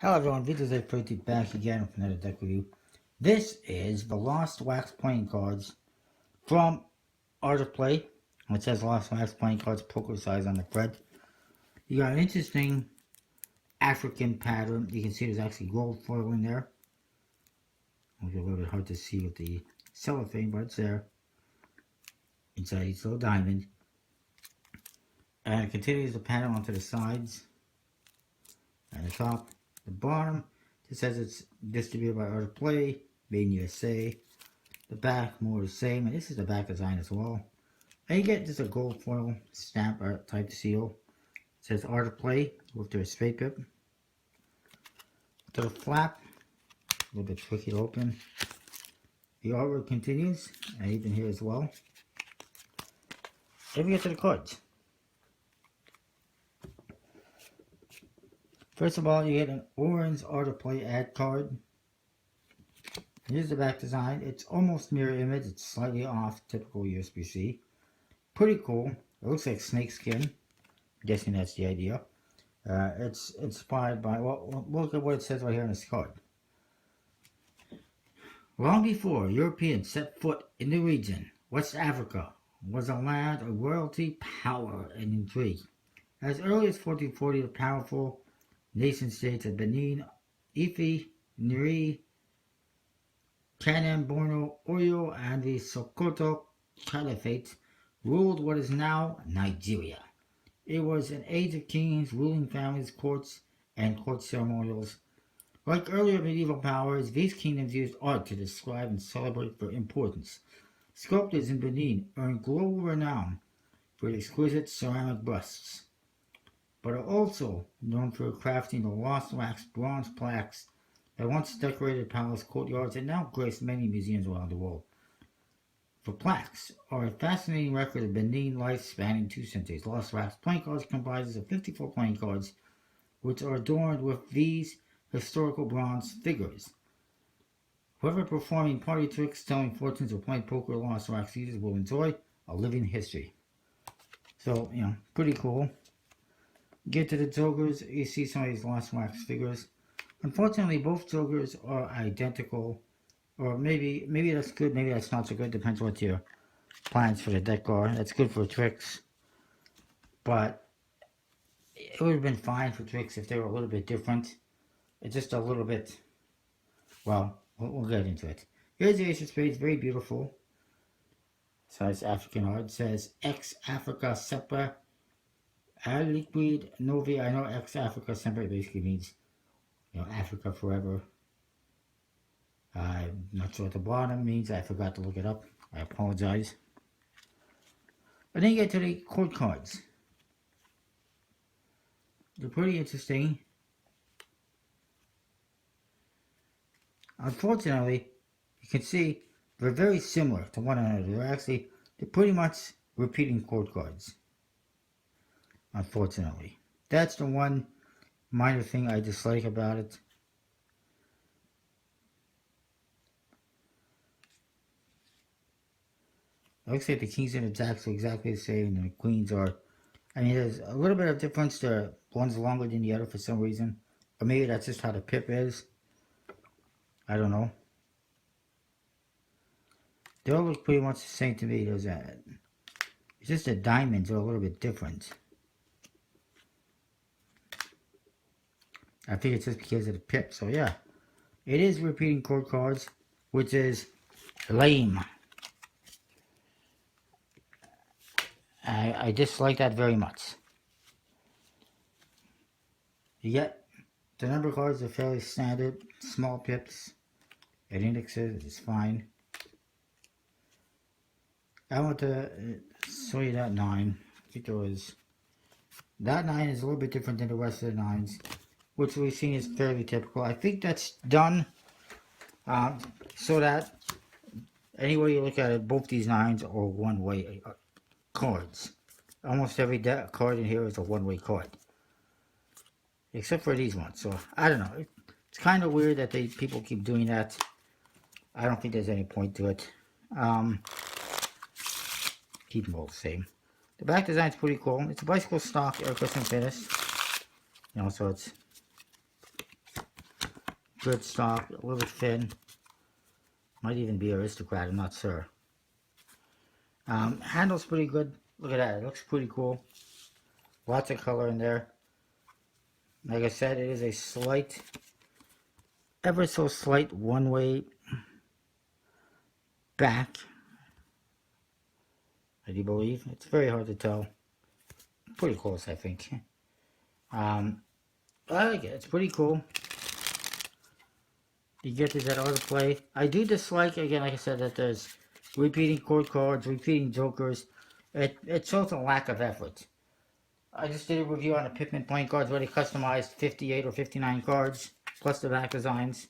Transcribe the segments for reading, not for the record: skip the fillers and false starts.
Hello everyone, Vito's832 back again with another deck review. This is the Lost Wax playing cards from Art of Play. It says Lost Wax playing cards poker size on the thread. You got an interesting African pattern. You can see there's actually gold foil in there. It's a little bit hard to see with the cellophane, but it's there. Inside each little diamond. And it continues the pattern onto the sides and the top. The bottom, it says it's distributed by Art of Play, made in USA. The back, more the same, and this is the back design as well. And you get just a gold foil stamp art type seal. It says Art of Play with their spade pip. To the flap, a little bit tricky to open. The artwork continues, and even here as well. Then we get to the cards. First of all, you get an orange Art of Play ad card. Here's the back design. It's almost mirror image. It's slightly off typical USB-C. Pretty cool. It looks like snakeskin. I'm guessing that's the idea. It's inspired by, well, look at what it says right here on this card. Long before Europeans set foot in the region, West Africa was a land of royalty, power, and intrigue. As early as 1440, the powerful nation-states of Benin, Ife, Nri, Kanem, Borno, Oyo, and the Sokoto Caliphate ruled what is now Nigeria. It was an age of kings, ruling families, courts, and court ceremonials. Like earlier medieval powers, these kingdoms used art to describe and celebrate their importance. Sculptors in Benin earned global renown for exquisite ceramic busts, but are also known for crafting the lost wax bronze plaques that once decorated palace courtyards and now grace many museums around the world. The plaques are a fascinating record of Benin life spanning 2 centuries. Lost Wax playing cards comprises of 54 playing cards, which are adorned with these historical bronze figures. Whoever performing party tricks, telling fortunes, or playing poker Lost Wax users will enjoy a living history. So, pretty cool. Get to the jokers, you see some of these Lost Wax figures. Unfortunately, both jokers are identical, or maybe that's good, maybe that's not so good, depends what your plans for the deck are. That's good for tricks, but it would have been fine for tricks if they were a little bit different. It's just a little bit, well, we'll get into it. Here's the Ace of Spades, very beautiful. Size African art, says Ex Africa Semper Aliquid Novi. I know Ex Africa Semper basically means, Africa forever. I'm not sure what the bottom means. I forgot to look it up. I apologize. But then you get to the court cards. They're pretty interesting. Unfortunately, you can see they're very similar to one another. They're pretty much repeating court cards. Unfortunately. That's the one minor thing I dislike about it. It looks like the kings and the jacks are exactly the same, and the queens are. I mean, there's a little bit of difference. One's longer than the other for some reason. Or maybe that's just how the pip is. I don't know. They all look pretty much the same to me. It's just the diamonds are a little bit different. I think it's just because of the pip. So yeah, it is repeating court cards, which is lame. I dislike that very much. Yet, the number cards are fairly standard. Small pips and indexes is fine. I want to show you that 9. I think there was... That 9 is a little bit different than the rest of the 9s, which we've seen is fairly typical. I think that's done so that any way you look at it, both these 9s are one-way cards. Almost every card in here is a one-way card, except for these ones. So I don't know. It's kind of weird that people keep doing that. I don't think there's any point to it. Keep them all the same. The back design is pretty cool. It's a bicycle stock air cushion finish. So it's good stock, a little bit thin. Might even be Aristocrat, I'm not sure. Handle's pretty good. Look at that, it looks pretty cool. Lots of color in there. Like I said, it is a slight, ever so slight one-way back. I do believe. It's very hard to tell. Pretty close, I think. I like it. It's pretty cool. You get to that autoplay. I do dislike, again, like I said, that there's repeating court cards, repeating jokers. It shows a lack of effort. I just did a review on the Pikmin playing cards where they customized 58 or 59 cards, plus the back designs.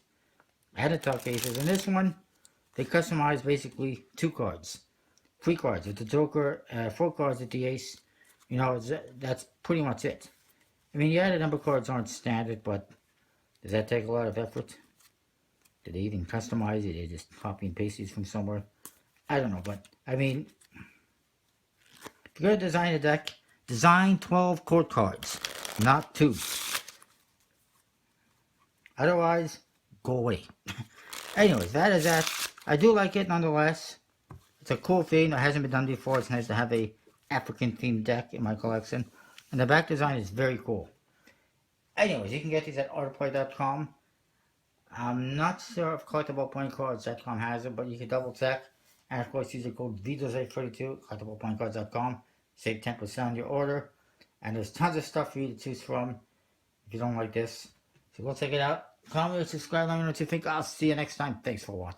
And the top cases. In this one, they customized basically 2 cards. 3 cards with the Joker, 4 cards with the Ace. You know, that's pretty much it. I mean, yeah, the number cards aren't standard, but does that take a lot of effort? Did they even customize it? They just copy and paste these from somewhere? I don't know, but, I mean, if you're going to design a deck, design 12 court cards, not 2. Otherwise, go away. Anyways, that is that. I do like it nonetheless. It's a cool theme that hasn't been done before. It's nice to have a African themed deck in my collection. And the back design is very cool. Anyways, you can get these at autoplay.com. I'm not sure if collectibleplayingcards.com has it, but you can double check. And of course, use the code VJose32, collectibleplayingcards.com. Save 10% on your order. And there's tons of stuff for you to choose from if you don't like this. So go check it out. Comment, subscribe, let me know what you think. I'll see you next time. Thanks for watching.